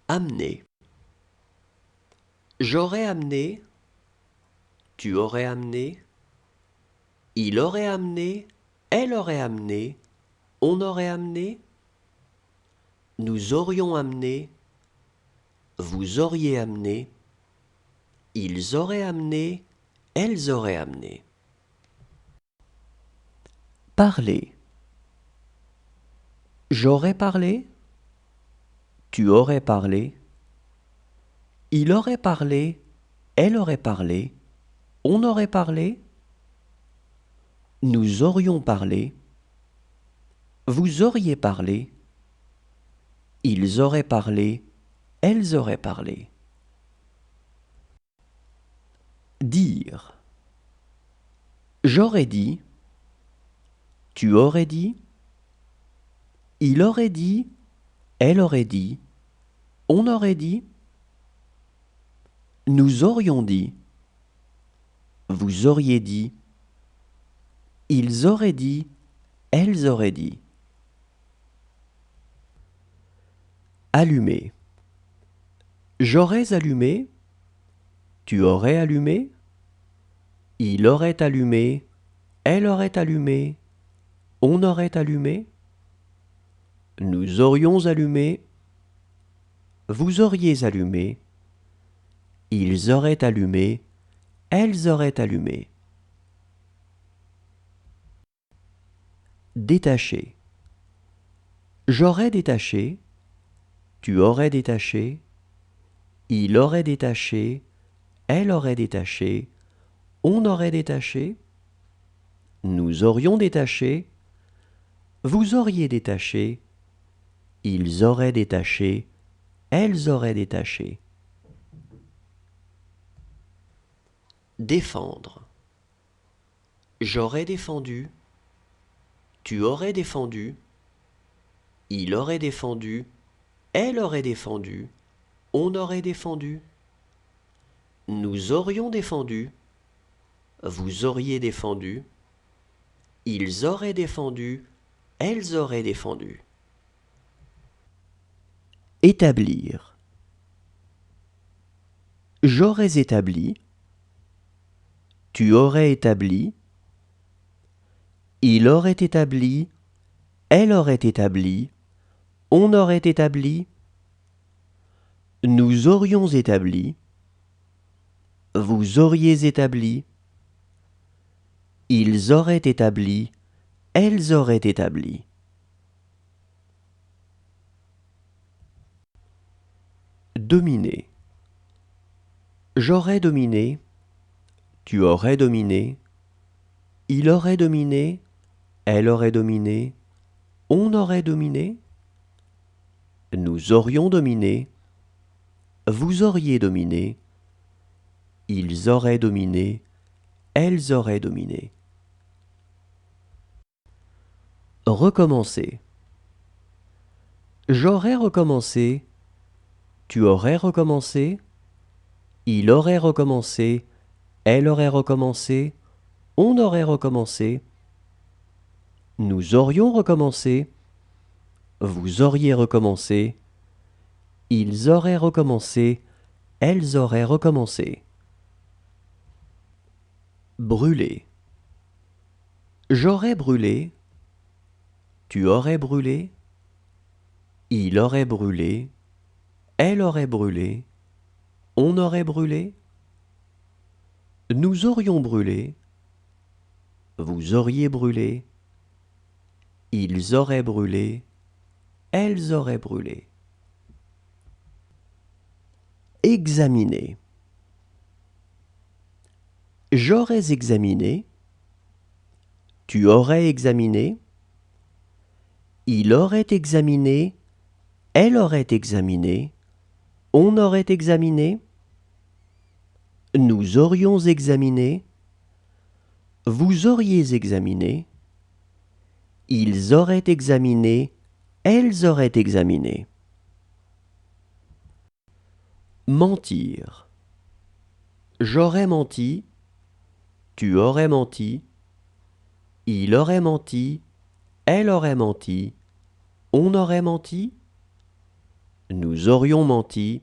Amener. J'aurais amené, tu aurais amené, il aurait amené, elle aurait amené, on aurait amené, nous aurions amené, vous auriez amené, ils auraient amené, elles auraient amené. Parler. J'aurais parlé, tu aurais parlé, il aurait parlé, elle aurait parlé, on aurait parlé, nous aurions parlé, vous auriez parlé, ils auraient parlé, elles auraient parlé. Dire. J'aurais dit, tu aurais dit, il aurait dit, elle aurait dit, on aurait dit, nous aurions dit, vous auriez dit, ils auraient dit, elles auraient dit. Allumer. J'aurais allumé, tu aurais allumé, il aurait allumé, elle aurait allumé, on aurait allumé, nous aurions allumé, vous auriez allumé, ils auraient allumé, elles auraient allumé. Détacher. J'aurais détaché, tu aurais détaché, il aurait détaché, elle aurait détaché, on aurait détaché, nous aurions détaché, vous auriez détaché, ils auraient détaché, elles auraient détaché. Défendre. J'aurais défendu, tu aurais défendu, il aurait défendu, elle aurait défendu, on aurait défendu, nous aurions défendu, vous auriez défendu, ils auraient défendu, elles auraient défendu. Établir. J'aurais établi, tu aurais établi, il aurait établi, elle aurait établi, on aurait établi, nous aurions établi, vous auriez établi, ils auraient établi, elles auraient établi. Dominer. J'aurais dominé, tu aurais dominé, il aurait dominé, elle aurait dominé, on aurait dominé, nous aurions dominé, vous auriez dominé, ils auraient dominé, elles auraient dominé. Recommencer. J'aurais recommencé, tu aurais recommencé, il aurait recommencé, elle aurait recommencé, on aurait recommencé, nous aurions recommencé, vous auriez recommencé, ils auraient recommencé, elles auraient recommencé. Brûler. J'aurais brûlé, tu aurais brûlé, il aurait brûlé, elle aurait brûlé, on aurait brûlé, nous aurions brûlé, vous auriez brûlé, ils auraient brûlé, elles auraient brûlé. Examiner. J'aurais examiné, tu aurais examiné, il aurait examiné, elle aurait examiné, on aurait examiné, nous aurions examiné, vous auriez examiné, ils auraient examiné, elles auraient examiné. Mentir. J'aurais menti, tu aurais menti, il aurait menti, elle aurait menti, on aurait menti, nous aurions menti.